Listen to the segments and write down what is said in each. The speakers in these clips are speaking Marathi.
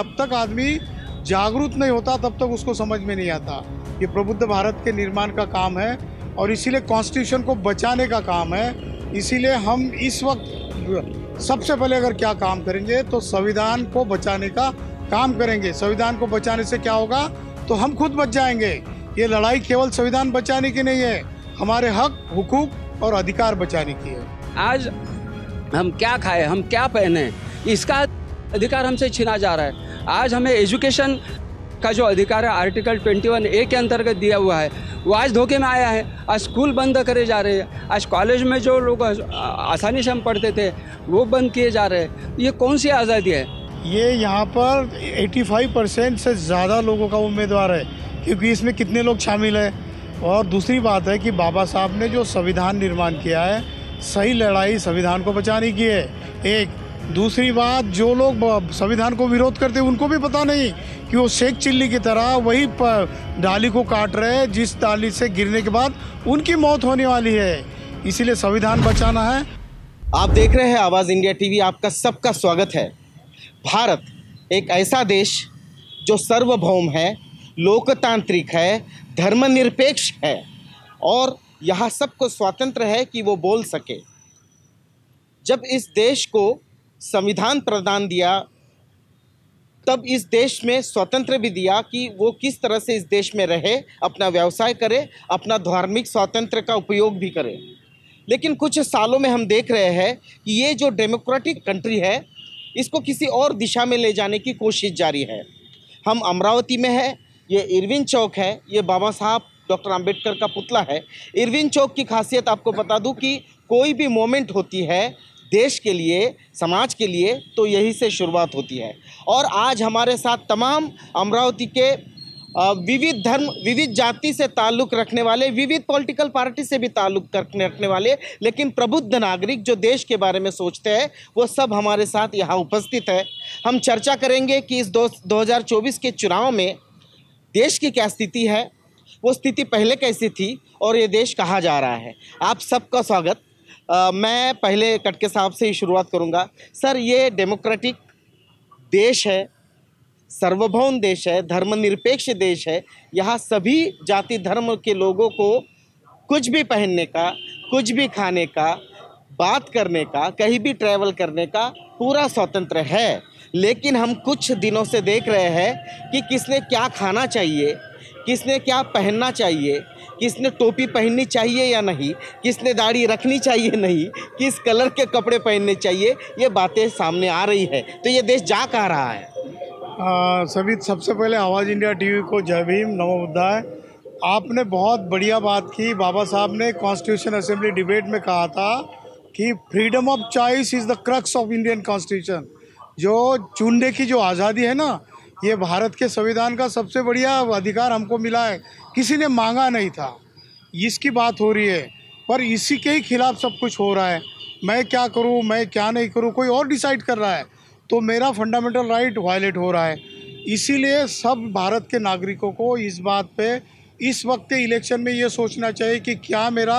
जब तक आदमी जागरूक नहीं होता तब तक उसको समझ में नहीं आता। ये प्रबुद्ध भारत के निर्माण का काम है और इसीलिए कॉन्स्टिट्यूशन को बचाने का काम है। इसीलिए हम इस वक्त सबसे पहले अगर क्या काम करेंगे तो संविधान को बचाने का काम करेंगे। संविधान को बचाने से क्या होगा तो हम खुद बच जाएंगे। ये लड़ाई केवल संविधान बचाने की नहीं है, हमारे हक, हुकूक और अधिकार बचाने की है। आज हम क्या खाएं, हम क्या पहने, इसका अधिकार हमसे छीना जा रहा है। आज हमें एजुकेशन का जो अधिकार है आर्टिकल 21A के अंतर्गत दिया हुआ है, वो आज धोखे में आया है। आज स्कूल बंद करे जा रहे हैं, आज कॉलेज में जो लोग आसानी से हम पढ़ते थे वो बंद किए जा रहे हैं। ये कौन सी आज़ादी है? ये यहाँ पर 85% से ज़्यादा लोगों का उम्मीदवार है, क्योंकि इसमें कितने लोग शामिल हैं। और दूसरी बात है कि बाबा साहब ने जो संविधान निर्माण किया है, सही लड़ाई संविधान को बचाने की है। एक दूसरी बात, जो लोग संविधान को विरोध करते हैं उनको भी पता नहीं कि वो शेख चिल्ली की तरह वही डाली को काट रहे हैं जिस डाली से गिरने के बाद उनकी मौत होने वाली है। इसीलिए संविधान बचाना है। आप देख रहे हैं आवाज़ इंडिया टीवी, आपका सबका स्वागत है। भारत एक ऐसा देश जो सार्वभौम है, लोकतांत्रिक है, धर्मनिरपेक्ष है और यहाँ सबको स्वतंत्र है कि वो बोल सके। जब इस देश को संविधान प्रदान दिया तब इस देश में स्वतंत्र भी दिया कि वो किस तरह से इस देश में रहे, अपना व्यवसाय करे, अपना धार्मिक स्वातंत्र का उपयोग भी करे। लेकिन कुछ सालों में हम देख रहे हैं कि ये जो डेमोक्रेटिक कंट्री है इसको किसी और दिशा में ले जाने की कोशिश जारी है। हम अमरावती में है, ये इरविन चौक है, ये बाबा साहब डॉक्टर अंबेडकर का पुतला है। इरविन चौक की खासियत आपको बता दूं कि कोई भी मोमेंट होती है देश के लिए, समाज के लिए, तो यहीं से शुरुआत होती है। और आज हमारे साथ तमाम अमरावती के विविध धर्म, विविध जाति से ताल्लुक़ रखने वाले, विविध पॉलिटिकल पार्टी से भी ताल्लुक़ रखने वाले, लेकिन प्रबुद्ध नागरिक जो देश के बारे में सोचते हैं, वो सब हमारे साथ यहाँ उपस्थित है। हम चर्चा करेंगे कि इस 2024 के चुनाव में देश की क्या स्थिति है, वो स्थिति पहले कैसी थी और ये देश कहाँ जा रहा है। आप सबका स्वागत। मैं पहले कटके साहब से ही शुरुआत करूँगा। सर, ये डेमोक्रेटिक देश है, सार्वभौम देश है, धर्मनिरपेक्ष देश है। यहाँ सभी जाति धर्म के लोगों को कुछ भी पहनने का, कुछ भी खाने का, बात करने का, कहीं भी ट्रैवल करने का पूरा स्वतंत्र है। लेकिन हम कुछ दिनों से देख रहे हैं कि किसने क्या खाना चाहिए, किसने क्या पहनना चाहिए, किसने टोपी पहननी चाहिए या नहीं, किसने दाढ़ी रखनी चाहिए नहीं, किस कलर के कपड़े पहनने चाहिए, ये बातें सामने आ रही है। तो ये देश जा कहाँ रहा है? सबसे पहले आवाज़ इंडिया टीवी को जय भीम, नमो बुद्धाय। आपने बहुत बढ़िया बात की। बाबा साहब ने कॉन्स्टिट्यूशन असेंबली डिबेट में कहा था कि freedom of choice is the crux of Indian constitution. जो चुनने की जो आज़ादी है ना, ये भारत के संविधान का सबसे बढ़िया अधिकार हमको मिला है, किसी ने मांगा नहीं था। इसकी बात हो रही है, पर इसी के ही खिलाफ सब कुछ हो रहा है। मैं क्या करूं, मैं क्या नहीं करूं, कोई और डिसाइड कर रहा है, तो मेरा फंडामेंटल राइट वायलेट हो रहा है। इसीलिए सब भारत के नागरिकों को इस बात पे इस वक्त के इलेक्शन में ये सोचना चाहिए कि क्या मेरा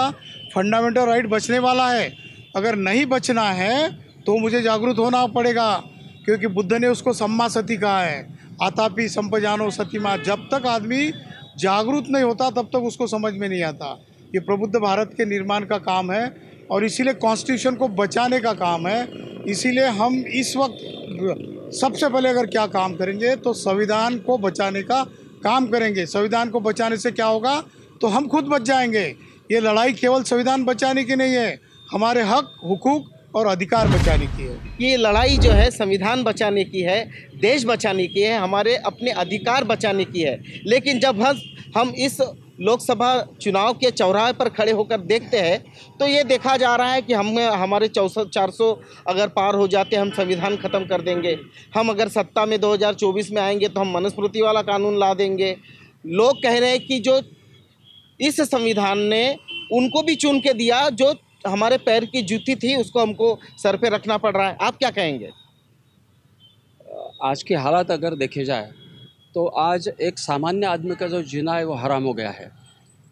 फंडामेंटल राइट बचने वाला है। अगर नहीं बचना है तो मुझे जागरूक होना पड़ेगा, क्योंकि बुद्ध ने उसको सम्मा सती कहा है, आतापि संपजानो सतीमा। जब तक आदमी जागरूक नहीं होता तब तक उसको समझ में नहीं आता। ये प्रबुद्ध भारत के निर्माण का काम है और इसीलिए कॉन्स्टिट्यूशन को बचाने का काम है। इसीलिए हम इस वक्त सबसे पहले अगर क्या काम करेंगे तो संविधान को बचाने का काम करेंगे। संविधान को बचाने से क्या होगा तो हम खुद बच जाएंगे। ये लड़ाई केवल संविधान बचाने की नहीं है, हमारे हक, हुकूक और अधिकार बचाने की है। ये लड़ाई जो है संविधान बचाने की है, देश बचाने की है, हमारे अपने अधिकार बचाने की है। लेकिन जब हम इस लोकसभा चुनाव के चौराहे पर खड़े होकर देखते हैं तो ये देखा जा रहा है कि हमारे 400 अगर पार हो जाते हम संविधान ख़त्म कर देंगे। हम अगर सत्ता में 2024 में आएंगे तो हम मनुस्मृति वाला कानून ला देंगे। लोग कह रहे हैं कि जो इस संविधान ने उनको भी चुन के दिया, जो हमारे पैर की जूती थी उसको हमको सर पे रखना पड़ रहा है। आप क्या कहेंगे? आज के हालात अगर देखे जाए तो आज एक सामान्य आदमी का जो जीना है वो हराम हो गया है।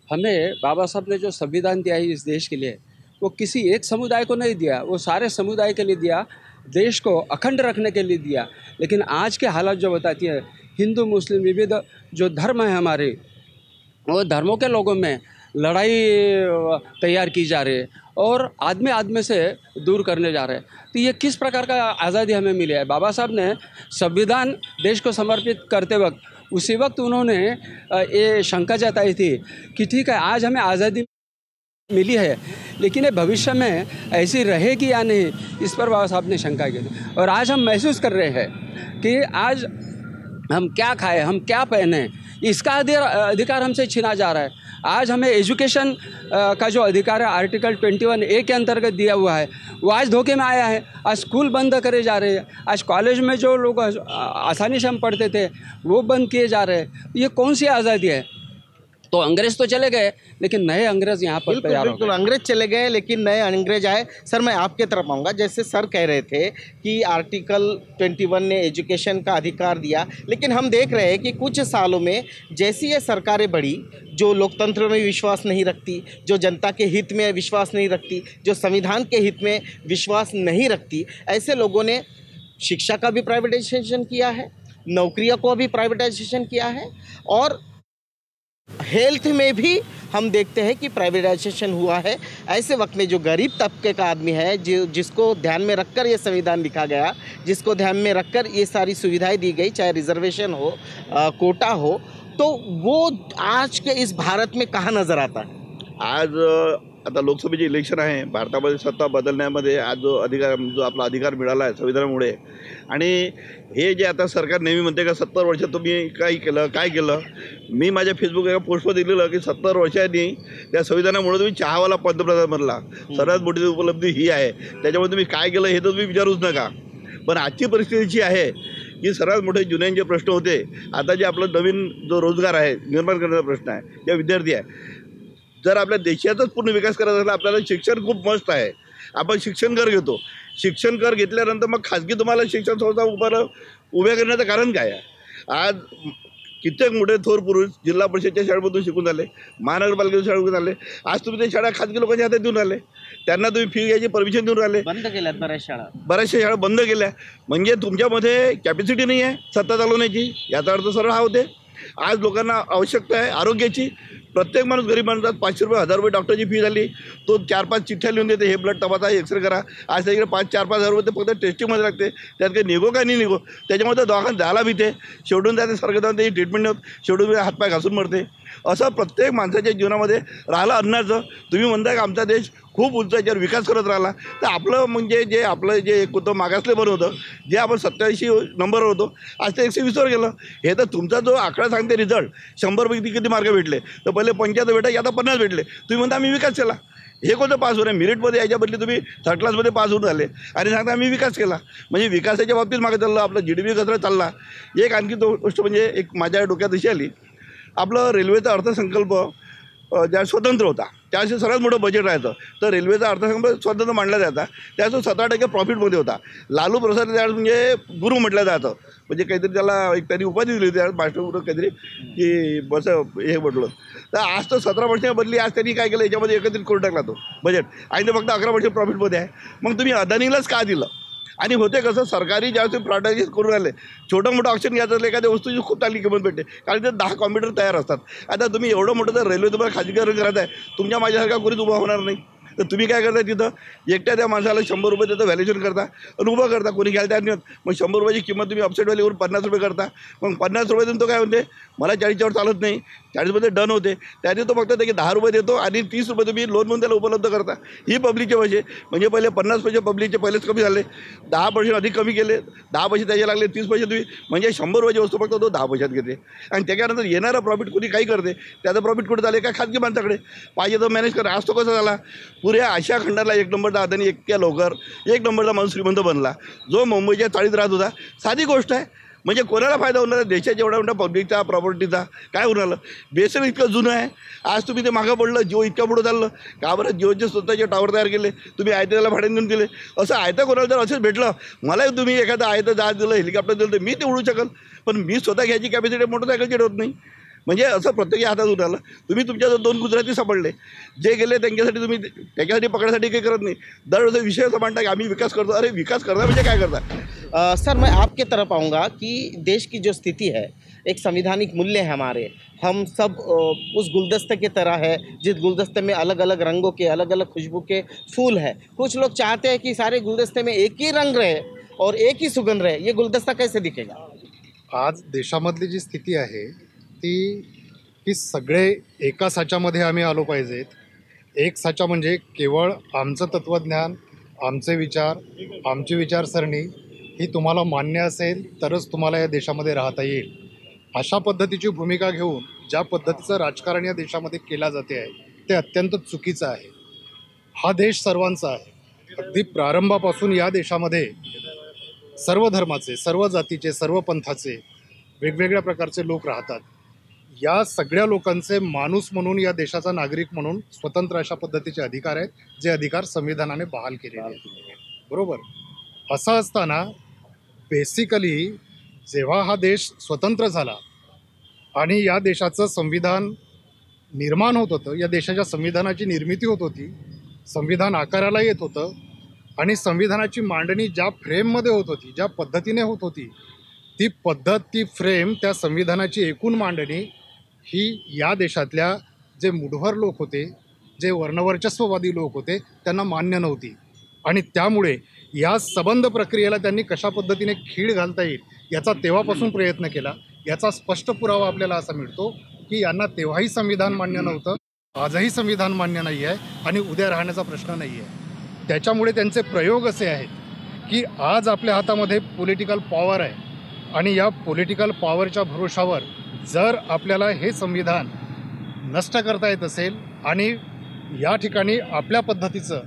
हमें बाबा साहब ने जो संविधान दिया है इस देश के लिए, वो किसी एक समुदाय को नहीं दिया, वो सारे समुदाय के लिए दिया। देश को अखंड रखने के लिए दिया। लेकिन आज के हालात जो बताती है, हिंदू मुस्लिम विविध जो धर्म है हमारे, वो धर्मों के लोगों में लड़ाई तैयार की जा रही है और आदमी से दूर करने जा रहे हैं। तो ये किस प्रकार का आज़ादी हमें मिली है? बाबा साहब ने संविधान देश को समर्पित करते वक्त उसी वक्त उन्होंने ये शंका जताई थी कि ठीक है, आज हमें आज़ादी मिली है, लेकिन ये भविष्य में ऐसी रहेगी या नहीं, इस पर बाबा साहब ने शंका की थी। और आज हम महसूस कर रहे हैं कि आज हम क्या खाएं, हम क्या पहने, इसका अधिकार हमसे छीना जा रहा है। आज हमें एजुकेशन का जो अधिकार है आर्टिकल 21A के अंतर्गत दिया हुआ है, वो आज धोखे में आया है। आज स्कूल बंद करे जा रहे हैं, आज कॉलेज में जो लोग आसानी से हम पढ़ते थे वो बंद किए जा रहे हैं। ये कौन सी आज़ादी है? तो अंग्रेज़ तो चले गए, लेकिन नए अंग्रेज़ यहाँ पर तैयार हो गए। बिल्कुल, अंग्रेज चले गए लेकिन नए अंग्रेज आए। सर, मैं आपके तरफ आऊँगा। जैसे सर कह रहे थे कि आर्टिकल 21 ने एजुकेशन का अधिकार दिया, लेकिन हम देख रहे हैं कि कुछ सालों में जैसी ये सरकारें बढ़ी, जो लोकतंत्र में विश्वास नहीं रखती, जो जनता के हित में विश्वास नहीं रखती, जो संविधान के हित में विश्वास नहीं रखती, ऐसे लोगों ने शिक्षा का भी प्राइवेटाइजेशन किया है, नौकरियों को भी प्राइवेटाइजेशन किया है, और हेल्थ में भी हम देखते हैं कि प्राइवेटाइजेशन हुआ है। ऐसे वक्त में जो गरीब तबके का आदमी है, जिसको ध्यान में रखकर ये संविधान लिखा गया, जिसको ध्यान में रखकर ये सारी सुविधाएं दी गई, चाहे रिजर्वेशन हो, कोटा हो, तो वो आज के इस भारत में कहाँ नज़र आता है? आज आता लोकसभेचे इलेक्शन आहे, भारतामध्ये सत्ता बदलण्यामध्ये आज जो आपला अधिकार मिळाला आहे संविधानामुळे, आणि हे जे आता सरकार नेहमी म्हणते का 70 वर्षात तुम्ही काय केलं, मी माझ्या फेसबुक एका पोस्टवर दिलेलं की 70 वर्षांनी त्या संविधानामुळे तुम्ही चहावाला पंतप्रधान बनला, सर्वात मोठी उपलब्धी ही आहे, त्याच्यामुळे तुम्ही काय केलं हे तर तुम्ही विचारूच नका। पण आजची परिस्थिती अशी आहे की सर्वात मोठे जुन्यांचे प्रश्न होते, आता जे आपलं नवीन जो रोजगार आहे निर्माण करण्याचा प्रश्न आहे, या विद्यार्थी आहे, जर आपल्या देशाचाच पूर्ण विकास करायचा असेल आपल्याला शिक्षण खूप मस्त आहे। आपण शिक्षण कर घेतो, शिक्षण कर घेतल्यानंतर मग खाजगी तुम्हाला शिक्षण संस्था उभ्या करण्याचं कारण काय आहे? आज कित्येक मोठे थोर पुरुष जिल्हा परिषदच्या शाळेमधून शिकून आले, महानगरपालिकेच्या शाळेतून आले, आज तुम्ही ते शाळा खाजगी लोकांच्या हातात देऊन आले, त्यांना तुम्ही फी घ्यायची परमिशन देऊन राहिले, बंद केल्यात बऱ्याचशा शाळा बंद केल्या। म्हणजे तुमच्यामध्ये कॅपॅसिटी नाही आहे सत्ता चालवण्याची, याचा अर्थ सरळ हा होते। आज लोकांना आवश्यकता आहे आरोग्याची, प्रत्येक माणूस गरीब माणसात 500 रुपये 1000 रुपये डॉक्टरची फी झाली, तो 4-5 चिठ्ठ्या लिहून देते, हे ब्लड तपासा, एक्सरे करा। आज त्याच्याकडे 5-4-5 हजार रुपये फक्त टेस्टिंगमध्ये लागते, त्यात काही निघो का नाही निघो, त्याच्यामध्ये दवाखान्यात जायला भीते, शेवटून त्याचे सारखं जाऊन त्याची ट्रीटमेंट होत, शेवटून हातपाय घासून मरते। असं प्रत्येक माणसाच्या जीवनामध्ये राहिलं अन्नाचं। तुम्ही म्हणताय का आमचा देश खूप उंच याच्यावर विकास करत राहिला, तर आपलं म्हणजे जे आपलं जे एक होतं मागासले बरं होतं, जे आपण 87 नंबरवर होतो, आज ते 120वर गेलं। हे तर तुमचा जो आकडा सांगते रिझल्ट, 100 पैकी किती मार्क भेटले, तर पहिले 75 भेटायचे, आता 50 भेटले। तुम्ही म्हणता आम्ही विकास केला, हे कोणतं पास होणार? मेरिटमध्ये याच्या बदली तुम्ही 3rd क्लासमध्ये पास होऊन झाले आणि सांगता आम्ही विकास केला, म्हणजे विकासाच्या बाबतीत मागे चाललं, आपलं GDP कसं चालला। एक आणखी तो गोष्ट म्हणजे एक माझ्या डोक्यात अशी आली, आपलं रेल्वेचा अर्थसंकल्प ज्या स्वतंत्र होता त्यावेळेस सर्वात मोठं बजेट राहायचं, तर रेल्वेचा अर्थसंकल्प स्वतंत्र मांडला जायचा, त्यावेळेस 17% प्रॉफिटमध्ये होता। लालू प्रसाद त्यावेळेस म्हणजे गुरु म्हटलं जातं, म्हणजे काहीतरी त्याला एक त्यांनी उपाधी दिली होती त्यावेळेस, मास्टर काहीतरी की बस हे म्हटलं। तर आज तो 17% बदली, आज त्यांनी काय केलं याच्यामध्ये एकत्रित करून टाकला तो बजेट, आणि ते फक्त 11% प्रॉफिटमध्ये आहे। मग तुम्ही अदानीलाच का दिलं? आणि होते कसं, सरकारी ज्यावेळेस प्रायव्हेटायझेशन करून राहिले, छोटं मोठं ऑप्शन घ्यायचं असलं एखाद्या वस्तूची खूप चांगली किंमत भेटते, कारण ते 10 कॉम्प्युटर तयार असतात। आता तुम्ही एवढं मोठं जर रेल्वे तुम्हाला खाजगीकरण करायचं आहे, तुमच्या माझ्यासारखा कोणीच उभा होणार नाही, तर तुम्ही काय करता, तिथं एकट्या त्या माणसाला 100 रुपये त्याचं व्हॅल्युएशन करता आणि उभं करता, कोणी घ्यायला तयार नाही होत। मग 100 रुपयाची किंमत तुम्ही अपसाईड व्हॅल्यूवर 50 रुपये करता, मग 50 रुपयातून तो काय म्हणते, मला 40च्यावर चालत नाही, 40मध्ये डन होते, त्याने तो फक्त ते 10 रुपये देतो आणि 30 रुपये तुम्ही लोन म्हणून त्याला उपलब्ध करता। ही पब्लिकचे पैसे, म्हणजे पहिले 50 पैसे पब्लिकचे पहिलेच कमी झाले, 10% अधिक कमी केले, 10 पैसे त्याचे लागले, 30 पैसे तुम्ही, म्हणजे 100 रुपयाची वस्तू फक्त तो 10 पैशात घेते, आणि त्याच्यानंतर येणारा प्रॉफिट कोणी काही करते, त्याचं प्रॉफिट कुठे झाले का खाजगी माणसाकडे, पाहिजे तो मॅनेज करा। आज तो कसा झाला, पुऱ्या आशिया खंडाला 1 नंबरचा अदानी इतक्या लवकर 1 नंबरचा माणूस श्रीमंत बनला, जो मुंबईच्या चाळीत राहत होता। साधी गोष्ट आहे, म्हणजे कोणाला फायदा होणार आहे? देशाच्या एवढा मोठा पब्लिकचा प्रॉपर्टीचा काय होणार? बेसन इतकं जुनं आहे, आज तुम्ही ते मागं पडलं, जिओ इतकं पुढं चाललं का बरं? जिओचे स्वतःचे टावर तयार केले, तुम्ही आयतं त्याला भाड्याने देऊन दिले। असं आयतं कोणाला जर असंच भेटलं, मलाही तुम्ही एखादं आयतं जहाज दिलं, हेलिकॉप्टर दिलं, तर मी ते उडू शकेल, पण मी स्वतः घ्यायची कॅपॅसिटी मोटरसायकलची होत नाही। म्हणजे असं प्रत्येकी हातात उरालं. तुम्ही तुमच्या 2 गुजराती सापडले, जे गेले त्यांच्यासाठी तुम्ही त्याच्यासाठी पकडण्यासाठी काही करत नाही. दरवेळेस विषय असं मांडता की आम्ही विकास करतो. अरे विकास करता म्हणजे काय करता? सर, मैं आपके तरफ आऊँगा कि देश की जो स्थिति है, एक संविधानिक मूल्य है हमारे, हम सब उस गुलदस्ते की तरह है जिस गुलदस्ते में अलग अलग रंगों के, अलग अलग खुशबू के फूल है. कुछ लोग चाहते हैं कि सारे गुलदस्ते में एक ही रंग रहे और एक ही सुगंध रहे. ये गुलदस्ता कैसे दिखेगा? आज देशामधली जी स्थिती आहे ती की सगळे एका साच्यामध्ये आम्ही आलो पाहिजेत. एक साचा म्हणजे केवळ आमचं तत्त्वज्ञान, आमचे विचार, आमची विचारसरणी ही तुम्हाला मान्य असेल तरच तुम्हाला या देशामध्ये राहता येईल. अशा पद्धतीची भूमिका घेऊन ज्या पद्धतीचं राजकारण या देशामध्ये केला जाते आहे ते अत्यंत चुकीचं आहे. हा देश सर्वांचा आहे. अगदी प्रारंभापासून या देशामध्ये सर्व धर्माचे, सर्व जातीचे, सर्व पंथाचे वेगवेगळ्या प्रकारचे लोक राहतात. या सगळ्या लोकांचे माणूस म्हणून, या देशाचा नागरिक म्हणून स्वतंत्र अशा पद्धतीचे अधिकार आहेत, जे अधिकार संविधानाने बहाल केलेले आहेत. बरोबर. असं असताना बेसिकली जेव्हा हा देश स्वतंत्र झाला आणि या देशाचं संविधान निर्माण होत होतं, या देशाच्या संविधानाची निर्मिती होत होती, संविधान आकाराला येत होतं आणि संविधानाची मांडणी ज्या फ्रेममध्ये होत होती, ज्या पद्धतीने होत होती, ती पद्धत, ती फ्रेम, त्या संविधानाची एकूण मांडणी ही या देशातल्या जे मुठभर लोक होते, जे वर्णवर्चस्ववादी लोक होते, त्यांना मान्य नव्हती. आणि त्यामुळे या सबंध प्रक्रियेला त्यांनी कशा पद्धतीने खीळ घालता येईल याचा तेव्हापासून प्रयत्न केला. याचा स्पष्ट पुरावा आपल्याला असा मिळतो की यांना तेव्हाही संविधान मान्य नव्हतं, आजही संविधान मान्य नाही आहे आणि उद्या राहण्याचा प्रश्न नाही आहे. त्याच्यामुळे त्यांचे प्रयोग असे आहेत की आज आपल्या हातामध्ये पॉलिटिकल पॉवर आहे आणि या पॉलिटिकल पॉवरच्या भरोशावर जर आपल्याला हे संविधान नष्ट करता येत असेल आणि या ठिकाणी आपल्या पद्धतीचं,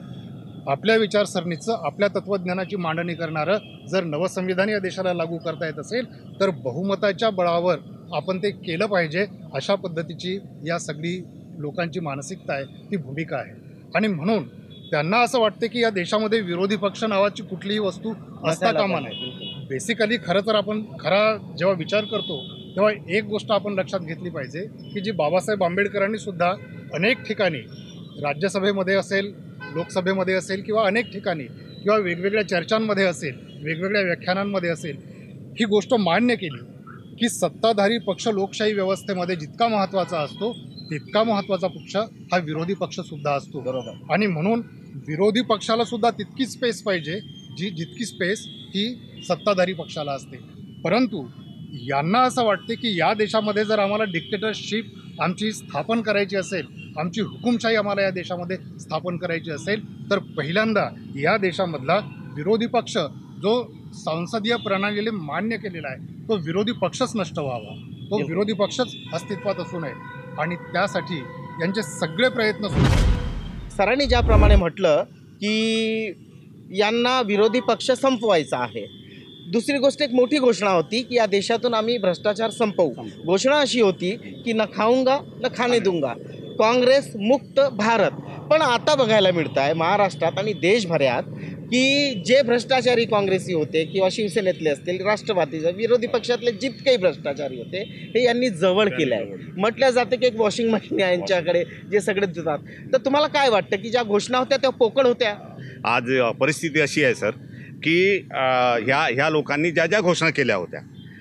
आपल्या विचारसरणीचं, आपल्या तत्त्वज्ञानाची मांडणी करणारं जर नवं संविधान या देशाला लागू करता येत असेल तर बहुमताच्या बळावर आपण ते केलं पाहिजे. अशा पद्धतीची या सगळी लोकांची मानसिकता आहे, ती भूमिका आहे. आणि म्हणून त्यांना असं वाटते की या देशामध्ये विरोधी पक्ष नावाची कुठलीही वस्तू असता कामा नये. बेसिकली खरं तर आपण जेव्हा विचार करतो तेव्हा एक गोष्ट आपण लक्षात घेतली पाहिजे की जी बाबासाहेब आंबेडकरांनी सुद्धा अनेक ठिकाणी राज्यसभेमध्ये असेल, लोकसभेमध्ये असेल किंवा अनेक ठिकाणी किंवा वेगवेगळ्या चर्चांमध्ये असेल, वेगवेगळ्या व्याख्यानांमध्ये असेल, ही गोष्ट मान्य केली की सत्ताधारी पक्ष लोकशाही व्यवस्थेमध्ये जितका महत्त्वाचा असतो तितका महत्त्वाचा पक्ष हा विरोधी पक्षसुद्धा असतो. बरोबर. आणि म्हणून विरोधी पक्षाला सुद्धा तितकीच स्पेस पाहिजे जितकी स्पेस ही सत्ताधारी पक्षाला असते. परंतु यांना असं वाटते की या देशामध्ये जर आम्हाला डिक्टेटरशिप आमची स्थापन करायची असेल, आमची हुकुमशाही आम्हाला या देशामध्ये स्थापन करायची असेल तर पहिल्यांदा या देशामधला विरोधी पक्ष जो संसदीय प्रणालीने मान्य केलेला आहे तो विरोधी पक्षच नष्ट व्हावा, तो विरोधी पक्षच अस्तित्वात असू नये आणि त्यासाठी यांचे सगळे प्रयत्न सुरू आहेत. सरांनी ज्याप्रमाणे म्हटलं की यांना विरोधी पक्ष संपवायचा आहे. दुसरी गोष्ट, एक मोठी घोषणा होती की या देशातून आम्ही भ्रष्टाचार संपवू. घोषणा अशी होती की न खाऊंगा न खाने दूंगा, काँग्रेस मुक्त भारत. पण आता बघायला मिळतं आहे महाराष्ट्रात आणि देशभरात की जे भ्रष्टाचारी काँग्रेसी होते किंवा शिवसेनेतले असतील, राष्ट्रवादीचे, विरोधी पक्षातले जितकेही भ्रष्टाचारी होते हे यांनी जवळ केलं आहे. म्हटलं जातं की एक वॉशिंग मशीन आहे यांच्याकडे जे सगळे देतात. तर तुम्हाला काय वाटतं की ज्या घोषणा होत्या त्या पोकळ होत्या? आज परिस्थिती अशी आहे सर की ह्या लोकांनी ज्या घोषणा केल्या होत्या,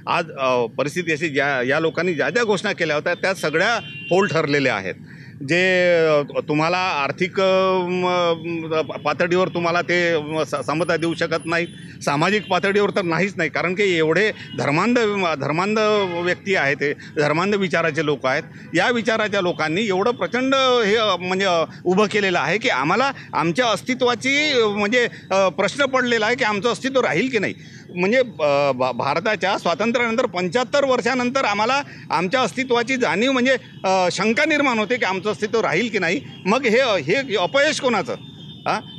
आज परिस्थिती अशी या लोकांनी ज्या घोषणा केल्या होत्या त्या सगळ्या फोल ठरलेल्या आहेत. जे तुम्हाला आर्थिक पातळीवर तुम्हाला ते समता देऊ शकत नाहीत, सामाजिक पातळीवर तर नाहीच नाही. कारण की एवढे धर्मांध व्यक्ती आहेत, ते धर्मांध विचाराचे लोक आहेत. या विचाराच्या लोकांनी एवढं प्रचंड हे म्हणजे उभं केलेलं आहे की आम्हाला आमच्या अस्तित्वाची म्हणजे प्रश्न पडलेला आहे की आमचं अस्तित्व राहील की नाही. म्हणजे भारताच्या स्वातंत्र्यानंतर 75 वर्षानंतर आम्हाला आमच्या अस्तित्वाची जाणीव म्हणजे शंका निर्माण होते की आमचं अस्तित्व राहील की नाही. मग हे अपयश कोणाचं?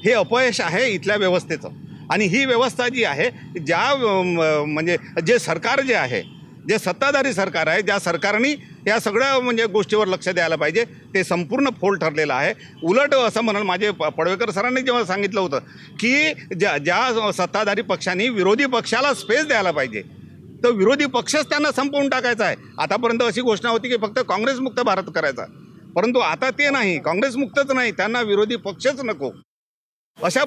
हे अपयश आहे इथल्या व्यवस्थेचं. आणि ही व्यवस्था जी आहे, म्हणजे जे सरकार जे आहे, जे सत्ताधारी सरकार आहे, ज्या सरकारने या सगळ्या म्हणजे गोष्टीवर लक्ष द्यायला पाहिजे, ते संपूर्ण फोल ठरलेलं आहे. उलट असं म्हणाल, माझे पडवेकर सरांनी जेव्हा सांगितलं होतं की ज्या सत्ताधारी पक्षांनी विरोधी पक्षाला स्पेस द्यायला पाहिजे, तर विरोधी पक्षच त्यांना संपवून टाकायचा आहे. आतापर्यंत अशी घोषणा होती की फक्त काँग्रेसमुक्त भारत करायचा, परंतु आता ते नाही, काँग्रेसमुक्तच नाही, त्यांना विरोधी पक्षच नको. अशा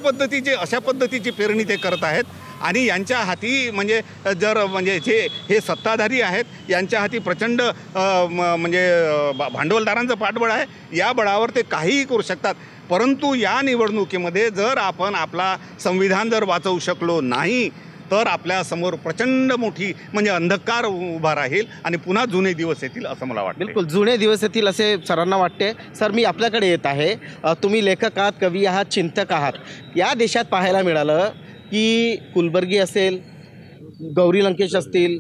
पद्धतीची पेरणी ते करत आहेत. आणि यांच्या हाती म्हणजे म्हणजे जे हे सत्ताधारी आहेत यांच्या हाती प्रचंड भांडवलदारांचं पाठबळ आहे. या बळावर ते काहीही करू शकतात. परंतु या निवडणुकीमध्ये जर आपण आपला संविधान जर वाचवू शकलो नाही तर आपल्यासमोर प्रचंड मोठी म्हणजे अंधकार उभा राहील आणि पुन्हा जुने दिवस येतील असं मला वाटतं. बिलकुल जुने दिवस येतील असे सरांना वाटते. सर, मी आपल्याकडे येत आहे. तुम्ही लेखक आहात, कवी आहात, चिंतक आहात. या देशात पाहायला मिळालं की कुलबर्गी असेल, गौरी लंकेश असतील,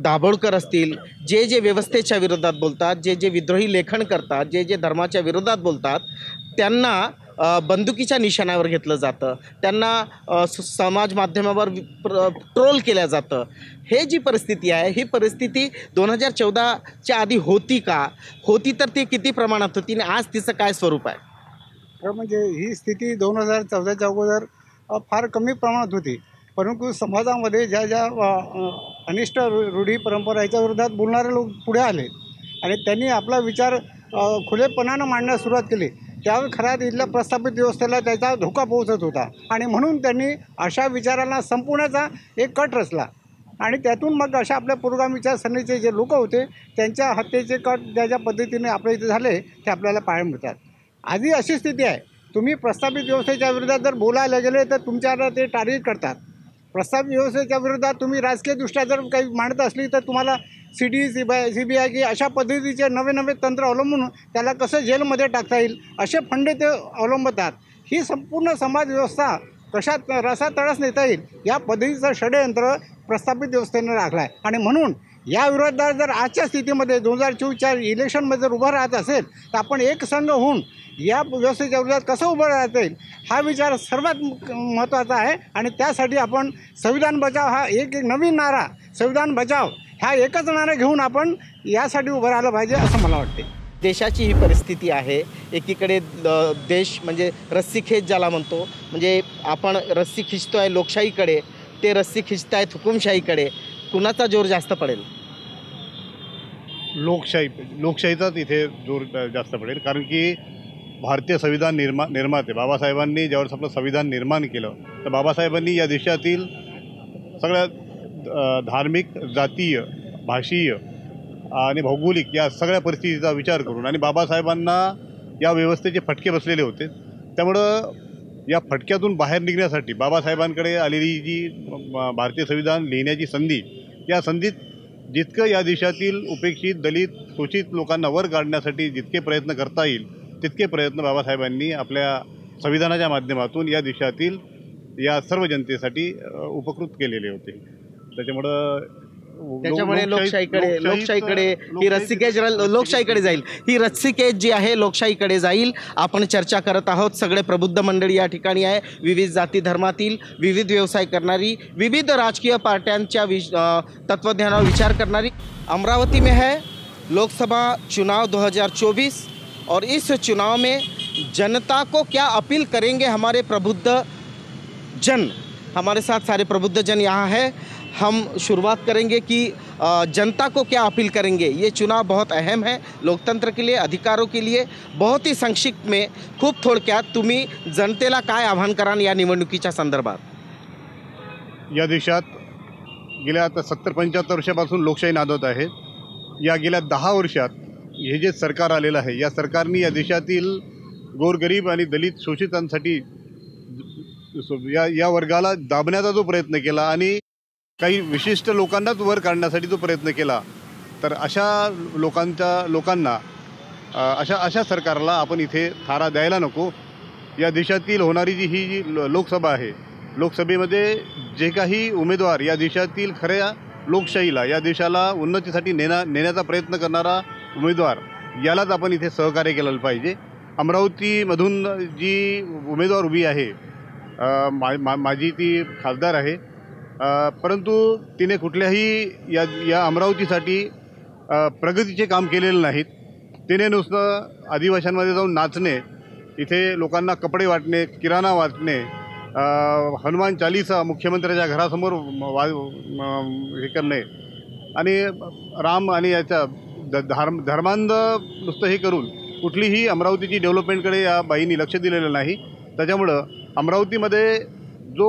दाभोळकर असतील, जे व्यवस्थेच्या विरोधात बोलतात, जे विद्रोही लेखन करतात, जे धर्माच्या विरोधात बोलतात, त्यांना बंदुकीच्या निशाण्यावर घेतलं जातं, त्यांना समाज माध्यमावर ट्रोल केलं जातं. हे जी परिस्थिती आहे, ही परिस्थिती 2014च्या आधी होती का? होती तर ती किती प्रमाणात होती आणि आज तिचं काय स्वरूप आहे? तर म्हणजे ही स्थिती 2014च्या अगोदर फार कमी प्रमाणात होती. परंतु समाजामध्ये ज्या अनिष्ट रूढी परंपरा याच्या विरोधात बोलणारे लोक पुढे आले आणि त्यांनी आपला विचार खुलेपणानं मांडण्यास सुरुवात केली. त्यावर खऱ्यात इथल्या प्रस्थापित व्यवस्थेला त्याचा धोका पोहोचत होता आणि म्हणून त्यांनी अशा विचारांना संपवण्याचा एक कट रचला आणि त्यातून मग अशा आपल्या पुरोगामी विचारसरणीचे जे लोक होते त्यांच्या हत्येचे कट ज्या पद्धतीने आपल्या इथे झाले ते आपल्याला पाहायला मिळतात. आधी अशी स्थिती आहे, तुम्ही प्रस्थापित व्यवस्थेच्या विरोधात जर बोलायला गेले तर तुमच्यावर ते टार्गेट करतात. प्रस्थापित व्यवस्थेच्या विरोधात तुम्ही राजकीयदृष्ट्या जर काही मांडत असली तर तुम्हाला CBI की अशा पद्धतीचे नवे तंत्र अवलंबून त्याला कसं जेलमध्ये टाकता येईल असे फंडे ते अवलंबतात. ही संपूर्ण समाज व्यवस्था कशात रसातळास नेता येईल या पद्धतीचं षडयंत्र प्रस्थापित व्यवस्थेने राखलं आहे आणि म्हणून या विरोधात जर आजच्या स्थितीमध्ये 2024च्या इलेक्शनमध्ये जर उभं राहत असेल तर आपण एक संघ होऊन या व्यवस्थेच्या विरोधात कसं उभं राहता येईल हा विचार सर्वात महत्त्वाचा आहे आणि त्यासाठी आपण संविधान बचाव हा एक नवीन नारा, संविधान बचाव हा एकच नारा घेऊन आपण यासाठी उभं राहिलं पाहिजे असं मला वाटते. देशाची ही परिस्थिती आहे. एकीकडे देश म्हणजे रस्सीखेच ज्याला म्हणतो, म्हणजे आपण रस्सी खिचतोय लोकशाहीकडे, ते रस्सी खिचतायत हुकुमशाहीकडे. कुणाचा जोर जास्त पडेल? लोकशाहीचाच इथे जोर जास्त पडेल. कारण की भारतीय संविधान निर्माते बाबासाहेबांनी ज्यावेळेस आपलं संविधान निर्माण केलं तर बाबासाहेबांनी या देशातील सगळ्या धार्मिक, जातीय, भाषीय आणि भौगोलिक या सगळ्या परिस्थितीचा विचार करून आणि बाबासाहेबांना या व्यवस्थेचे फटके बसलेले होते. त्यामुळं या फटक्यातून बाहेर निघण्यासाठी बाबासाहेबांकडे आलेली जी भारतीय संविधान लिहिण्याची संधी, या संधीत जितकं या देशातील उपेक्षित, दलित, शोषित लोकांना वर काढण्यासाठी जितके प्रयत्न करता येईल तितके प्रयत्न बाबासाहेबांनी आपल्या संविधानाच्या माध्यमातून या देशातील या सर्व जनतेसाठी उपकृत केलेले होते. त्याच्यामुळे लोकशाहीकडे ही रस्सीखेच लोकशाहीकडे जाईल. ही रस्सीखेच जी आहे लोकशाहीकडे जाईल. आपण चर्चा करत आहोत. सगळे प्रबुद्ध मंडळी या ठिकाणी आहे. विविध जाती धर्मातील, विविध व्यवसाय करणारी, विविध राजकीय पार्ट्यांच्या तत्वज्ञानावर विचार करणारी. अमरावती में है लोकसभा चुनाव 2024 और इस चुनाव में जनता को क्या अपील करेंगे हमारे प्रबुद्ध जन? हमारे साथ सारे प्रबुद्ध जन यहाँ है. हम शुरुआत करेंगे कि जनता को क्या अपील करेंगे. ये चुनाव बहुत अहम है लोकतंत्र के लिए, अधिकारों के लिए. बहुत ही संक्षिप्त में, खूप थोडक्यात तुम्ही जनतेला काय आवाहन कराल या निवडणुकीच्या संदर्भात? या देशात गेल्या आता 70-75 वर्षापासून लोकशाही नांदत आहे. या गेल्या 10 वर्षात हे जे सरकार आलेलं आहे या सरकारने या देशातील गोरगरीब आणि दलित शोषितांसाठी या वर्गाला दाबण्याचा जो प्रयत्न केला आणि काही विशिष्ट लोकांनाच वर काढण्यासाठी जो प्रयत्न केला, तर अशा लोकांना अशा सरकारला आपण इथे थारा द्यायला नको. या देशातील होणारी जी लोकसभा आहे, लोकसभेमध्ये जे काही उमेदवार या देशातील खऱ्या लोकशाहीला, या देशाला उन्नतीसाठी नेण्याचा प्रयत्न करणारा उमेदवार, यालाच आपण इथे सहकार्य केलं पाहिजे. अमरावतीमधून जी उमेदवार उभी आहे, माझी ती खासदार आहे, परंतु तिने कुठल्याही या अमरावतीसाठी प्रगतीचे काम केलेले नाहीत. तिने नुसतं आदिवासींमध्ये जाऊन नाचणे, इथे लोकांना कपडे वाटणे, किराणा वाटणे, हनुमान चालीसा मुख्यमंत्र्याच्या घरासमोर हे करणे आणि राम आणि याच्या धर्मांध नुसतं हे करून कुठलीही अमरावतीची डेव्हलपमेंटकडे या बाईंनी लक्ष दिलेलं नाही. त्याच्यामुळं अमरावतीमध्ये जो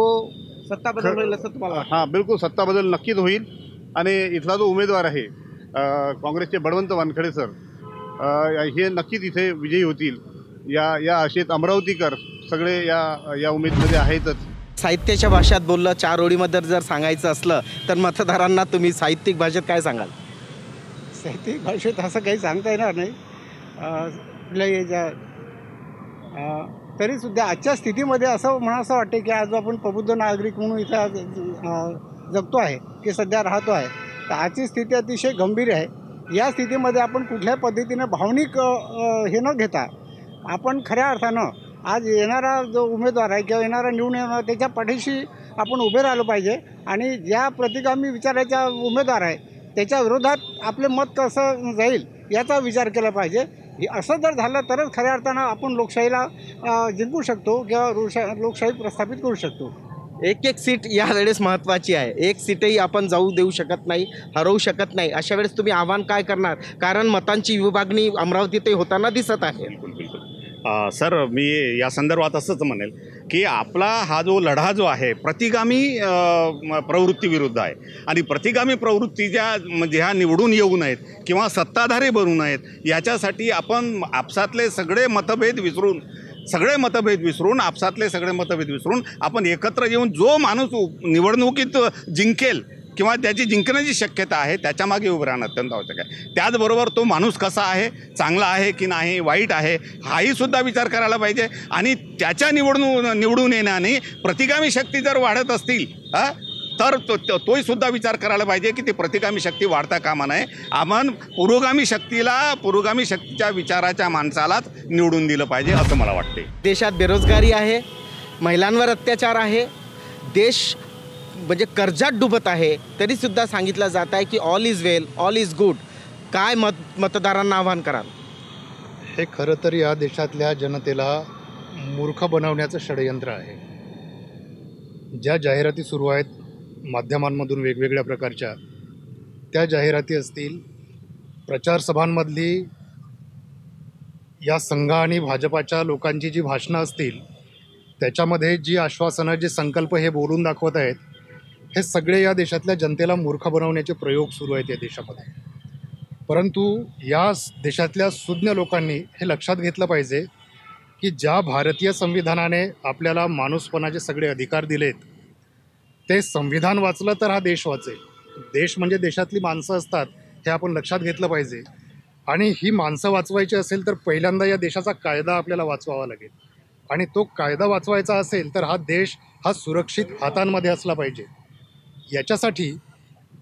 सत्ता बदल होईल असं तुम्हाला वाटतं? हां, बिलकुल सत्ता बदल नक्कीच होईल. आणि इथला जो उमेदवार आहे काँग्रेसचे बळवंत वानखडे सर, हे नक्कीच इथे विजयी होतील या आशेत अमरावतीकर सगळे या उमेदमध्ये आहेतच. साहित्याच्या भाषेत बोललं, 4 ओळीमध्ये जर सांगायचं असलं तर मतदारांना तुम्ही साहित्यिक भाषेत काय सांगाल? साहित्यिक भाषेत असं काही सांगता येणार नाही. कुठल्याही याच्या तरीसुद्धा आजच्या स्थितीमध्ये असं म्हणावं वाटते की आज आपण प्रबुद्ध नागरिक म्हणून इथं जगतो आहे की सध्या राहतो आहे, तर आजची स्थिती अतिशय गंभीर आहे. या स्थितीमध्ये आपण कुठल्या पद्धतीनं भावनिक हे न घेता आपण खऱ्या अर्थानं आज येणारा जो उमेदवार आहे किंवा येणारा निवडून येणार त्याच्या पाठीशी आपण उभे राहिलो पाहिजे आणि ज्या प्रतिगामी विचाराच्या उमेदवार आहे त्याच्या विरोधात आपले मत कसं जाईल याचा विचार केला पाहिजे. असं जर झालं तरच खऱ्या अर्थानं आपण लोकशाहीला जिंकू शकतो किंवा लोकशाही प्रस्थापित करू शकतो. एक सीट यावेळेस महत्त्वाची आहे. एक सीटही आपण जाऊ देऊ शकत नाही, हरवू शकत नाही. अशा वेळेस तुम्ही आव्हान काय करणार? कारण मतांची विभागणी अमरावतीतही होताना दिसत आहे. बिलकुल. सर, मी या संदर्भात असंच म्हणेल की आपला हा जो लढा जो आहे प्रतिगामी प्रवृत्तीविरुद्ध आहे आणि प्रतिगामी प्रवृत्तीच्या म्हणजे ह्या निवडून येऊ नयेत किंवा सत्ताधारी बनू नयेत याच्यासाठी आपण आपसातले सगळे मतभेद विसरून आपसातले सगळे मतभेद विसरून आपण एकत्र येऊन जो माणूस निवडणुकीत जिंकेल किंवा त्याची जिंकण्याची शक्यता आहे त्याच्यामागे उभं राहणं अत्यंत आवश्यक आहे. त्याचबरोबर तो माणूस कसा आहे, चांगला आहे की नाही, वाईट आहे, हाही सुद्धा विचार करायला पाहिजे. आणि त्याच्या निवडून येण्याने प्रतिगामी शक्ती जर वाढत असतील तर तोही सुद्धा विचार करायला पाहिजे की ती प्रतिगामी शक्ती वाढता कामा नये. आपण पुरोगामी शक्तीच्या विचाराच्या माणसालाच निवडून दिलं पाहिजे असं मला वाटते. देशात बेरोजगारी आहे, महिलांवर अत्याचार आहे, देश म्हणजे कर्जात डुबत आहे, तरीसुद्धा सांगितलं जात आहे की all is well, all is good. काय मतदारांना आव्हान कराल? हे खरं तर या देशातल्या जनतेला मूर्ख बनवण्याचं षडयंत्र आहे. ज्या जाहिराती सुरू आहेत माध्यमांमधून वेगवेगळ्या प्रकारच्या, त्या जाहिराती असतील, प्रचारसभांमधली या संघ आणि भाजपाच्या लोकांची जी भाषणं असतील, त्याच्यामध्ये जी आश्वासनं, जे संकल्प हे बोलून दाखवत आहेत, हे सगळे या देशातल्या जनतेला मूर्ख बनवण्याचे प्रयोग सुरू आहेत या देशामध्ये. परंतु या देशातल्या सुज्ञ लोकांनी हे लक्षात घेतलं पाहिजे की ज्या भारतीय संविधानाने आपल्याला माणूसपणाचे सगळे अधिकार दिलेत, ते संविधान वाचलं तर हा देश वाचेल. देश म्हणजे देशातली माणसं असतात, हे आपण लक्षात घेतलं पाहिजे. आणि ही माणसं वाचवायची असेल तर पहिल्यांदा या देशाचा कायदा आपल्याला वाचवावा लागेल. आणि तो कायदा वाचवायचा असेल तर हा देश हा सुरक्षित हातांमध्ये असला पाहिजे. याच्यासाठी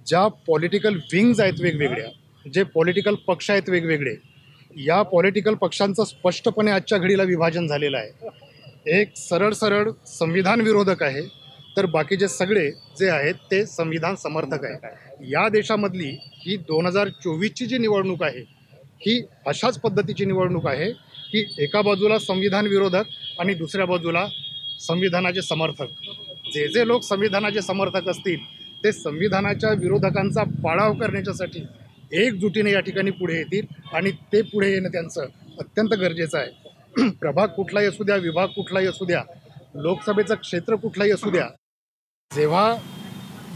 ज्या पॉलिटिकल विंग्ज आहेत वेगवेगळ्या, जे पॉलिटिकल पक्ष आहेत वेगवेगळे, या पॉलिटिकल पक्षांचं स्पष्टपणे आजच्या घडीला विभाजन झालेलं आहे. एक सरळ संविधान विरोधक आहे, तर बाकीचे सगळे जे आहेत ते संविधान समर्थक आहे. या देशामधली ही 2024ची जी निवडणूक आहे, ही अशाच पद्धतीची निवडणूक आहे की एका बाजूला संविधान विरोधक आणि दुसऱ्या बाजूला संविधानाचे समर्थक. जे लोक संविधानाचे समर्थक असतील ते संविधानाच्या विरोधकांचा पाडाव करण्याच्यासाठी एकजुटीने या ठिकाणी पुढे येतील आणि ते पुढे येणं त्यांचं अत्यंत गरजेचं आहे. प्रभाग कुठलाही असू द्या, विभाग कुठलाही असू द्या, लोकसभेचं क्षेत्र कुठलाही असू द्या, जेव्हा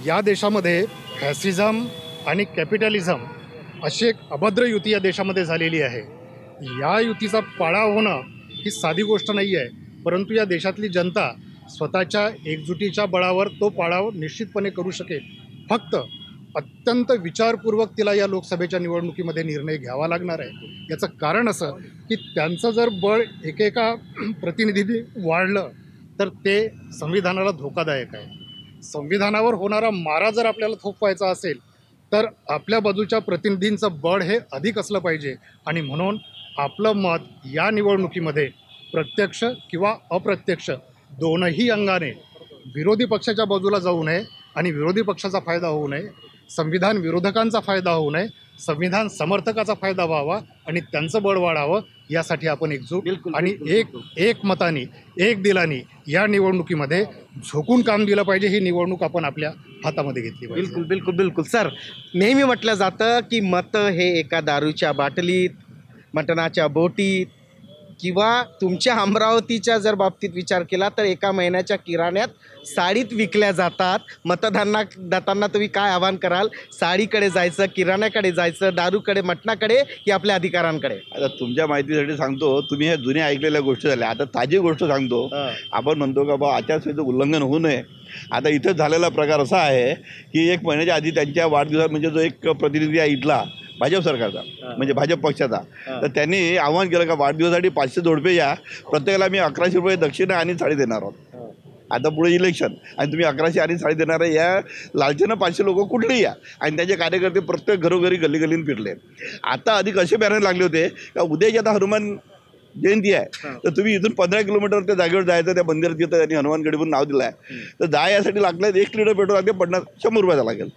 या देशामध्ये फॅसिझम आणि कॅपिटलिझम अशी एक अभद्र युती या देशामध्ये झालेली आहे, या युतीचा पाडाव होणं ही साधी गोष्ट नाही आहे. परंतु या देशातली जनता स्वतःच्या एकजुटीच्या बळावर तो पाडाव निश्चितपणे करू शकेल. फक्त अत्यंत विचारपूर्वक तिला या लोकसभेच्या निवडणुकीमध्ये निर्णय घ्यावा लागणार आहे. याचं कारण असं की त्यांचं जर बळ एकेका प्रतिनिधींनी वाढलं तर ते संविधानाला धोकादायक आहे. संविधानावर होणारा मारा जर आपल्याला थोपवायचा असेल तर आपल्या बाजूच्या प्रतिनिधींचं बळ हे अधिक असलं पाहिजे. आणि म्हणून आपलं मत या निवडणुकीमध्ये प्रत्यक्ष किंवा अप्रत्यक्ष दोनही अंगाने विरोधी पक्षाच्या बाजूला जाऊ नये आणि विरोधी पक्षाचा फायदा होऊ नये संविधान विरोधकांचा फायदा होऊ नये, संविधान समर्थकाचा फायदा व्हावा आणि त्यांचं बळ वाढावं, यासाठी आपण एकजूट आणि एक मताने एक दिलाने या निवडणुकीमध्ये झोकून काम दिलं पाहिजे. ही निवडणूक आपण आपल्या हातामध्ये घेतली पाहिजे. बिलकुल बिलकुल बिलकुल सर. नेहमी म्हटलं जातं की मतं हे एका दारूच्या बाटलीत, मटणाच्या बोटीत किंवा तुमच्या अमरावतीच्या जर बाबतीत विचार केला तर एका महिन्याच्या किराण्यात साडीत विकल्या जातात. मतदानांना जाताना तुम्ही काय आवाहन कराल? साडीकडे जायचं, किराण्याकडे जायचं, दारूकडे, मटणाकडे की आपल्या अधिकारांकडे? आता तुमच्या माहितीसाठी सांगतो, तुम्ही ह्या जुन्या ऐकलेल्या गोष्टी झाल्या. आता ताजी गोष्ट सांगतो. आपण म्हणतो का बा आचारसंहितेचं उल्लंघन होऊ नये. आता इथं झालेला प्रकार असा आहे की एक महिन्याच्या आधी त्यांच्या वाढदिवसात म्हणजे जो एक प्रतिनिधी आहे इथला भाजप सरकारचा, म्हणजे भाजप पक्षाचा, तर त्यांनी आवाहन केलं का वाढदिवसासाठी 500 जोडपे या, प्रत्येकाला मी 1100 रुपये दक्षिणा आणि साडी देणार आहोत. आता पुढे इलेक्शन आणि तुम्ही 1100 आणि साडी देणार आहे, या लालचेनं 500 लोक कुठलेही या आणि त्याचे कार्यकर्ते प्रत्येक घरोघरी गल्लीगल्लीने फिरले. आता अधिक असे बॅनर लागले होते का उद्याची आता हनुमान जयंती आहे, तर तुम्ही इथून 15 किलोमीटर त्या जागेवर जायचं, त्या मंदिरात तिथं त्यांनी हनुमानगडी म्हणून नाव दिलं आहे. तर यासाठी लागलं 1 लिटर पेट्रोल लागते 100 रुपयाचा लागेल.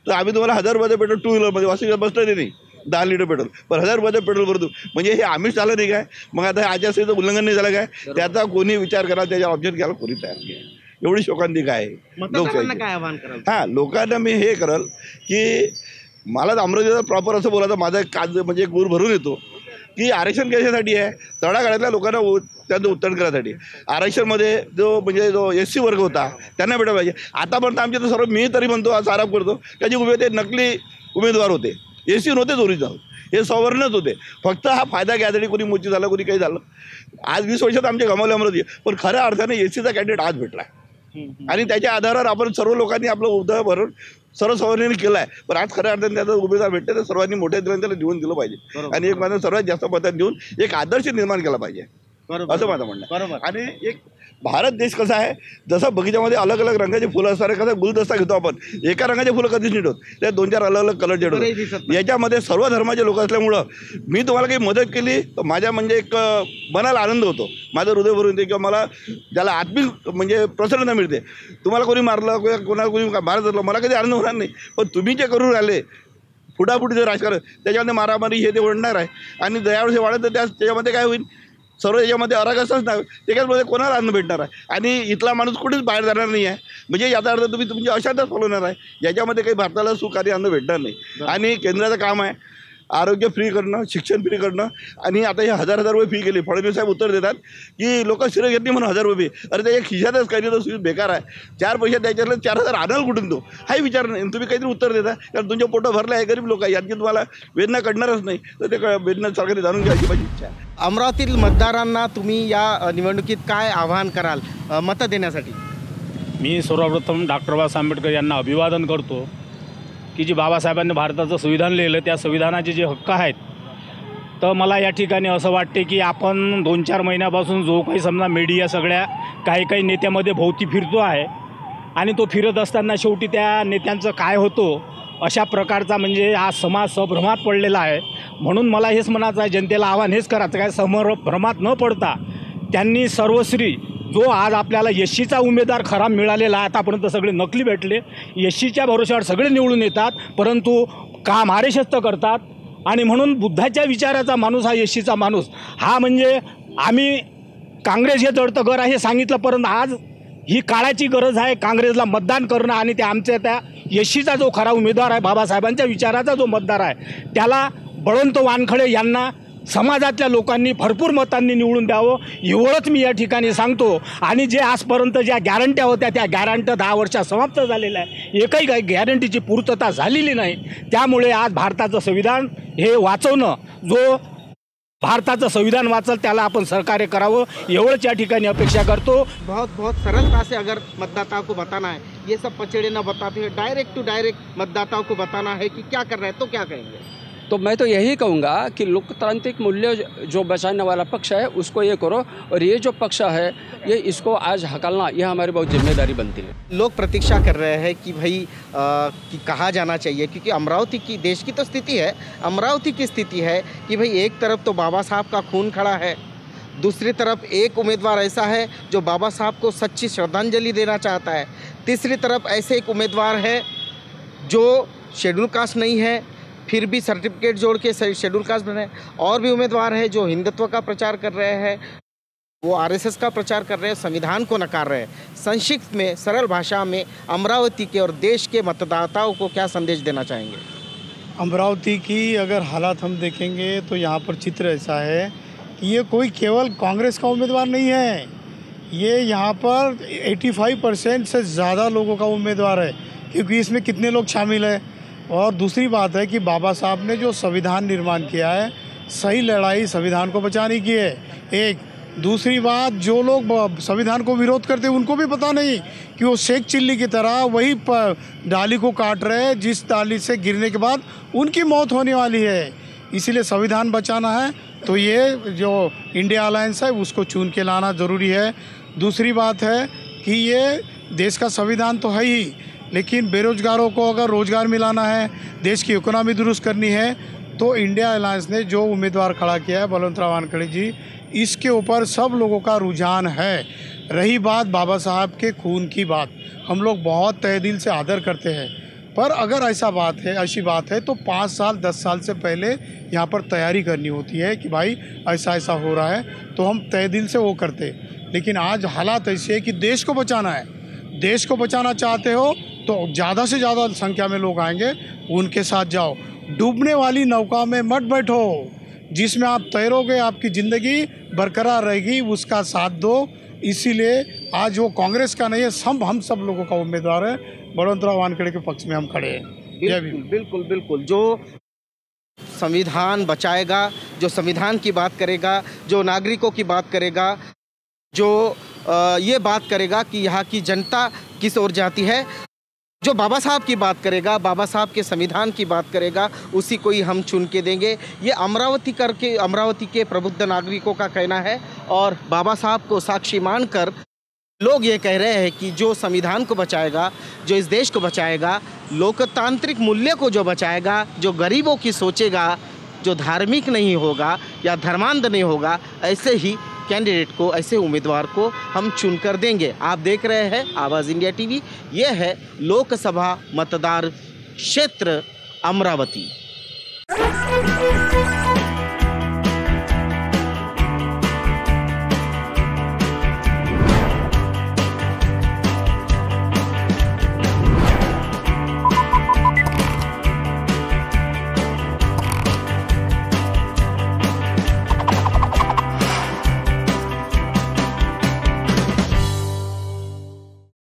तर आम्ही तुम्हाला 1000 रुपयाचं पेट्रोल 2 व्हीलरमध्ये वाशिक बसलं नाही, 10 लिटर पेट्रोल पण 1000 रुपयाचं पेट्रोल भरतो. म्हणजे हे आम्हीच झालं नाही काय? मग आता आचारसंहितेचं उल्लंघन नाही झालं काय? त्याचा कोणी विचार करा, त्याच्या ऑब्जेक्ट घ्यायला कोणी तयार नाही. एवढी शोकांतिका आहे लोकशाही. काय आवाहन कराल? हां, लोकांना मी हे करल की मला अमरावतीचा प्रॉपर असं बोलायचं, माझा एक काज म्हणजे एक गुर भरून येतो की आरक्षण कशासाठी आहे? तळागाळातल्या लोकांना त्यांचं उत्तर करायसाठी. आरक्षणमध्ये जो SC वर्ग होता त्यांना भेटायला पाहिजे. आतापर्यंत आमच्या तर सर्व, मी तरी म्हणतो, आज आरोप करतो की जे उभे होते नकली उमेदवार होते, SC नव्हतेच ओरिजिनल, हे सवर्णच होते. फक्त हा फायदा घ्यायसाठी कोणी मोची झालं, कोणी काही झालं. आज 20 वर्षात आमचे गमावले अमरावती, पण खऱ्या अर्थाने SCचा कॅन्डिडेट आज भेटला आणि त्याच्या आधारावर आपण सर्व लोकांनी आपलं उद्या भरून सर्व सवर्णांनी केलं आहे. पण आज खऱ्या अर्थाने त्याचा उमेदवार भेटते, तर सर्वांनी मोठ्या दिलाने त्याला देऊन दिलं पाहिजे आणि एक माझं सर्वात जास्त मतात देऊन एक आदर्श निर्माण केला पाहिजे, असं माझं म्हणणं आहे. आणि एक भारत देश कसा आहे, जसं बगीच्यामध्ये अलग अलग रंगाचे फुलं असतात, कसा गुलदस्ता घेतो आपण, एका रंगाचे फुलं कधीच नीट होत, त्या 2-4 अलग अलग कलरचे होतात. याच्यामध्ये सर्व धर्माचे लोक असल्यामुळं मी तुम्हाला काही मदत केली तर माझ्या म्हणजे एक मनाला आनंद होतो, माझं हृदय भरून येते किंवा मला ज्याला आत्मिक म्हणजे प्रसन्नता मिळते. तुम्हाला कोणी मारलं किंवा कोणाला कोणी मारत असलं मला कधी आनंद होणार नाही. पण तुम्ही जे करून राहिले फुटाफुटीचं राजकारण, त्याच्यामध्ये मारामारी हे ते ओढणार आहे आणि दयावर्षी वाढत तर त्याच्यामध्ये काय होईल? सर्व याच्यामध्ये अरागसच नाही, त्याच्यामध्ये कोणाला अन्न भेटणार आहे आणि इथला माणूस कुठेच बाहेर जाणार नाही आहे. म्हणजे याचा अर्थ तुम्ही तुमची अशातच फॉलोणार आहे, याच्यामध्ये काही भारताला सुखारी अन्न भेटणार नाही. आणि केंद्राचं काम आहे आरोग्य फ्री करणं, शिक्षण फ्री करणं. आणि आता हे 1000 रुपये फी केली. फडणवीस साहेब उत्तर देतात की लोक शिरं घेत नाही म्हणून 1000 रुपये. अरे त्याच्या खिशातच काही तर सुविधा बेकार आहे. 4 पैसे द्यायच्यातलं 4000 आणाल कुठून तो, हाही विचार नाही. तुम्ही काहीतरी उत्तर देता कारण तुमच्या पोटं भरलं आहे, गरीब लोक आहे, यांची तुम्हाला वेदना कळणारच नाही. तर ते वेदना सरकारने जाणून घ्यायची माझी इच्छा आहे. अमरावतीतील मतदारांना तुम्ही या निवडणुकीत काय आवाहन कराल मतं देण्यासाठी? मी सर्वप्रथम डॉक्टर बाबासाहेब आंबेडकर यांना अभिवादन करतो की जे बाबासाहेबांनी भारताचं संविधान लिहिलं, त्या संविधानाचे जे हक्क आहेत, तर मला या ठिकाणी असं वाटते की आपण 2-4 महिन्यापासून जो काही समजा मीडिया सगळ्या काही नेत्यामध्ये भोवती फिरतो आहे आणि तो फिरत असताना शेवटी त्या नेत्यांचं काय होतो अशा प्रकारचा म्हणजे हा समाज संभ्रमात पडलेला आहे. म्हणून मला हेच म्हणायचं आहे, जनतेला आव्हान हेच करायचं काय, संभ्रमात न पडता त्यांनी सर्वश्री जो आज आपल्याला SCचा उमेदवार खरा मिळालेला आहे, आतापर्यंत सगळे नकली भेटले, SCच्या भरोश्यावर सगळे निवडून येतात परंतु काम आरेशस्त करतात. आणि म्हणून बुद्धाच्या विचाराचा माणूस हा SCचा माणूस हा म्हणजे आम्ही काँग्रेस हे जडतं घर आहे हे सांगितलं, परंतु आज ही काळाची गरज आहे काँग्रेसला मतदान करणं आणि ते आमच्या त्या SCचा जो खरा उमेदवार आहे, बाबासाहेबांच्या विचाराचा जो मतदार आहे, त्याला बळवंत वानखडे यांना समाजातल्या लोकांनी भरपूर मतांनी निवडून द्यावं एवढंच मी या ठिकाणी सांगतो. आणि जे आजपर्यंत ज्या गॅरंट्या होत्या त्या गॅरंट्या 10 वर्षात समाप्त झालेल्या आहे, एकही काही गॅरंटीची पूर्तता झालेली नाही. त्यामुळे आज भारताचं संविधान हे वाचवणं, जो भारताचं संविधान वाचल त्याला आपण सहकार्य करावं एवढंच या ठिकाणी अपेक्षा करतो. बहुत सरलता से अगर मतदाताओं को बताना है, ये सब पचड़े न बताते हैं, डायरेक्ट टू डायरेक्ट मतदाताओं को बताना है कि क्या कर रहे हैं तो क्या कहेंगे? तो मैं तो यही कहूँगा कि लोकतांत्रिक मूल्य जो बचाने वाला पक्ष है उसको ये करो, और ये जो पक्ष है ये इसको आज हकालना ये हमारी बहुत जिम्मेदारी बनती है. लोग प्रतीक्षा कर रहे हैं कि भाई कि कहा जाना चाहिए, क्योंकि अमरावती की देश की तो स्थिति है, अमरावती की स्थिति है कि भाई एक तरफ तो बाबा साहब का खून खड़ा है, दूसरी तरफ एक उम्मीदवार ऐसा है जो बाबा साहब को सच्ची श्रद्धांजलि देना चाहता है, तीसरी तरफ ऐसे एक उम्मीदवार है जो शेड्यूल कास्ट नहीं है, फिर भी सर्टिफिकेट जोड़ के शेड्यूल कास्ट बने। और भी उम्मीदवार हैं जो हिंदुत्व का प्रचार कर रहे हैं, वो आरएसएस का प्रचार कर रहे हैं, संविधान को नकार रहे हैं। संक्षिप्त में, सरल भाषा में अमरावती के और देश के मतदाताओं को क्या संदेश देना चाहेंगे? अमरावती की अगर हालात हम देखेंगे तो यहाँ पर चित्र ऐसा है कि ये कोई केवल कांग्रेस का उम्मीदवार नहीं है, ये यहाँ पर 85% से ज़्यादा लोगों का उम्मीदवार है, क्योंकि इसमें कितने लोग शामिल हैं। और दूसरी बात है कि बाबा साहब ने जो संविधान निर्माण किया है, सही लड़ाई संविधान को बचाने की है। एक दूसरी बात, जो लोग संविधान को विरोध करते हैं उनको भी पता नहीं कि वो शेख चिल्ली की तरह वही डाली को काट रहे हैं जिस डाली से गिरने के बाद उनकी मौत होने वाली है। इसीलिए संविधान बचाना है तो ये जो इंडिया अलायंस है उसको चुन के लाना ज़रूरी है। दूसरी बात है कि ये देश का संविधान तो है ही, लेकिन बेरोजगारों को अगर रोज़गार मिलाना है, देश की इकोनॉमी दुरुस्त करनी है, तो इंडिया अलायंस ने जो उम्मीदवार खड़ा किया है बलवंतराव वानखेड़े जी, इसके ऊपर सब लोगों का रुझान है। रही बात बाबा साहब के खून की बात, हम लोग बहुत तहे दिल से आदर करते हैं, पर अगर ऐसी बात है तो 5 साल 10 साल से पहले यहाँ पर तैयारी करनी होती है कि भाई ऐसा ऐसा हो रहा है, तो हम तहे दिल से वो करते। लेकिन आज हालात ऐसे है कि देश को बचाना है, देश को बचाना चाहते हो तो ज़्यादा से ज़्यादा संख्या में लोग आएंगे, उनके साथ जाओ। डूबने वाली नौका में मत बैठो, जिसमें आप तैरोगे आपकी ज़िंदगी बरकरार रहेगी, उसका साथ दो। इसीलिए आज वो कांग्रेस का नहीं है, हम सब लोगों का उम्मीदवार है। बलवंतराव वानखेड़े के पक्ष में हम खड़े हैं। बिल्कुल बिल्कुल बिल्कुल। जो संविधान बचाएगा, जो संविधान की बात करेगा, जो नागरिकों की बात करेगा, जो ये बात करेगा कि यहाँ की जनता किस ओर जाती है, जो बाबा साहब की बात करेगा, बाबा साहब के संविधान की बात करेगा, उसी को ही हम चुन के देंगे। ये अमरावती के प्रबुद्ध नागरिकों का कहना है। और बाबा साहब को साक्षी मानकर लोग ये कह रहे हैं कि जो संविधान को बचाएगा, जो इस देश को बचाएगा, लोकतांत्रिक मूल्य को जो बचाएगा, जो गरीबों की सोचेगा, जो धार्मिक नहीं होगा या धर्मांध नहीं होगा, ऐसे ही कैंडिडेट को, ऐसे उम्मीदवार को हम चुनकर देंगे। आप देख रहे हैं आवाज़ इंडिया टीवी। ये है लोकसभा मतदार क्षेत्र अमरावती।